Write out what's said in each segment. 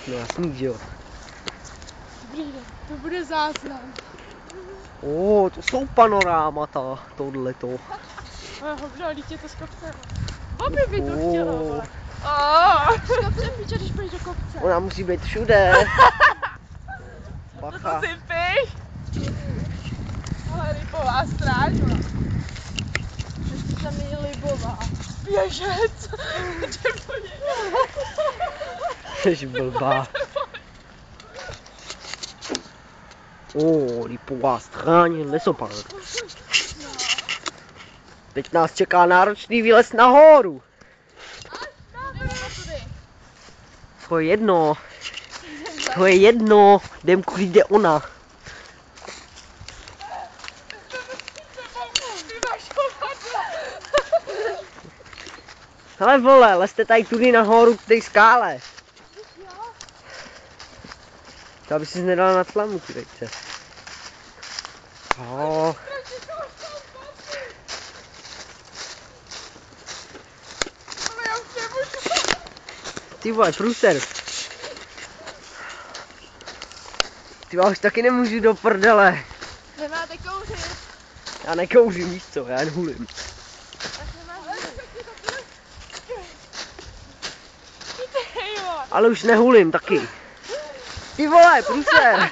No jasný, že jo. Dobrý den, to bude záznam. To jsou panorámata, tohleto. Hovno, dítě to z kopce. Bobby by to chtěla, vole. Z kopce píče, když půjdeš do kopce. Ona musí být všude. Bacha. To si píš? Ale libová stráž, vole. Ještě tam není libová. Běžec. Jsi blbá. Lipová stráň, lesopard. Teď nás čeká náročný výlez nahoru. To je jedno. To je jedno. Jdem, kudy jde ona. Hele vole, lezte tady tudy nahoru k té skále. To aby si nedala na tlamu, ty vejce. Ty vole, průser. Ty vole, už taky nemůžu do prdele. Nemáte kouřit. Já nekouřím, víš co, já nehulím. Ale už nehulím taky. Ty vole, průser.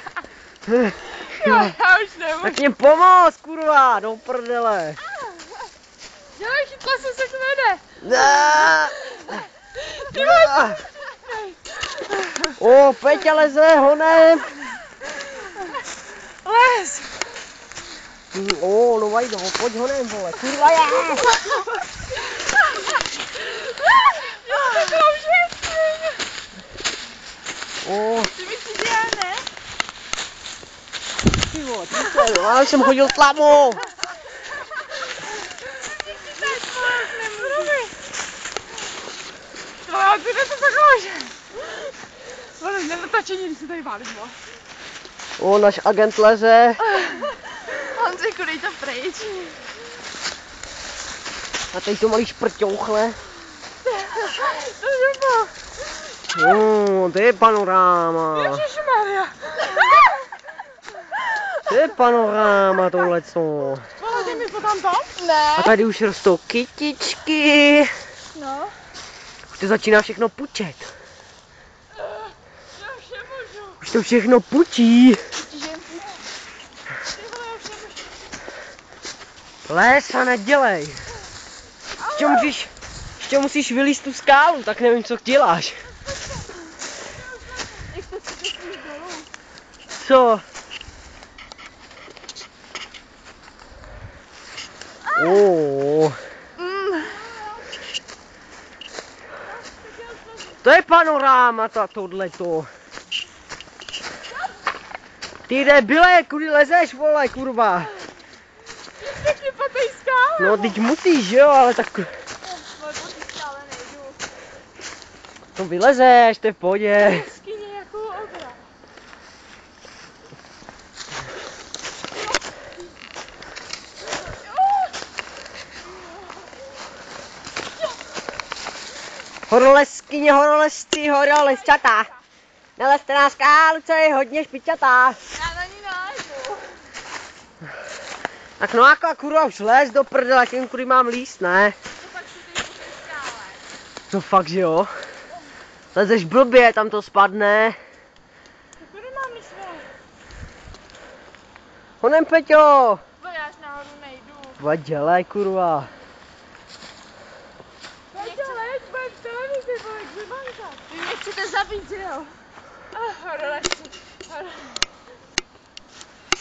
Já už nemůžu. Tak mě pomoz, kurva, do prdele. Dělej, chytla jsem se kvede. Ty vole. Peťa leze honem. Les. No vajdo, pojď honem, vole, kurva já. Ty mi si dělá, ne? Ty vole, já jsem hodil tlamu. Ale ty jde to takhle, že? Ale nenatačení, když se tady válím, Náš agent leze. Honziku, dej to pryč. A tady to malý šprťouchle. To je panoráma. Ježišmarja. To je panoráma tohleto. Ty mi to tam to? Ne. A tady už rostou kytičky. No. Už to začíná všechno pučet. Už to všechno pučí. Les a nedělej. Ještě musíš vylízt tu skálu, tak nevím, co děláš. Co? To je panoráma, tohleto. Ty debile, kudy lezeš, vole, kurva. Pěkně po té skále. No, teď musíš, jo, ale tak... Po té skále nejdu. To vylezeš, to je v pohodě. Jeskyně jako obra. Horolezkyně, horolezci, horolezčata. Nalezte na skálu, co je hodně špičatá. Já na ní najdu. Tak no jako kurva už lez do prdele, tím kudy mám líst, ne? No fakt, že jo? Lezeš blbě, tam to spadne. Kudy mám líst, vole? Honem, Peťo! Já až nahoru nejdu. Pojď, dělej, kurva. Peťo, leď, budem v televizi, vole, kde banka? Vy mě chcete zabít, jo?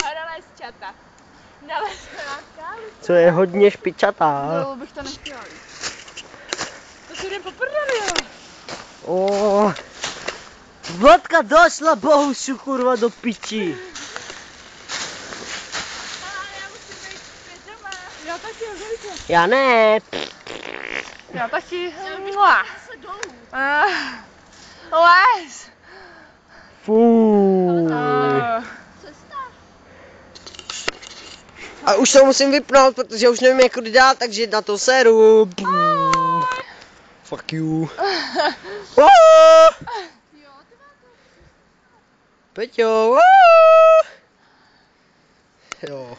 Horolezčata. Nalezte na skálu. Co je hodně špičatá. No, bych to nechtěla. To si jdem po prdeli, jo. Vodka došla, bohušu, kurva, do piči. Já musím být zpět doma. Já taky, Zojko. Já ne. Já taky. Les. Fuj. A už to musím vypnout, protože už nevím, jak to dál, takže na to seru. Fuck you. Peťo, jo.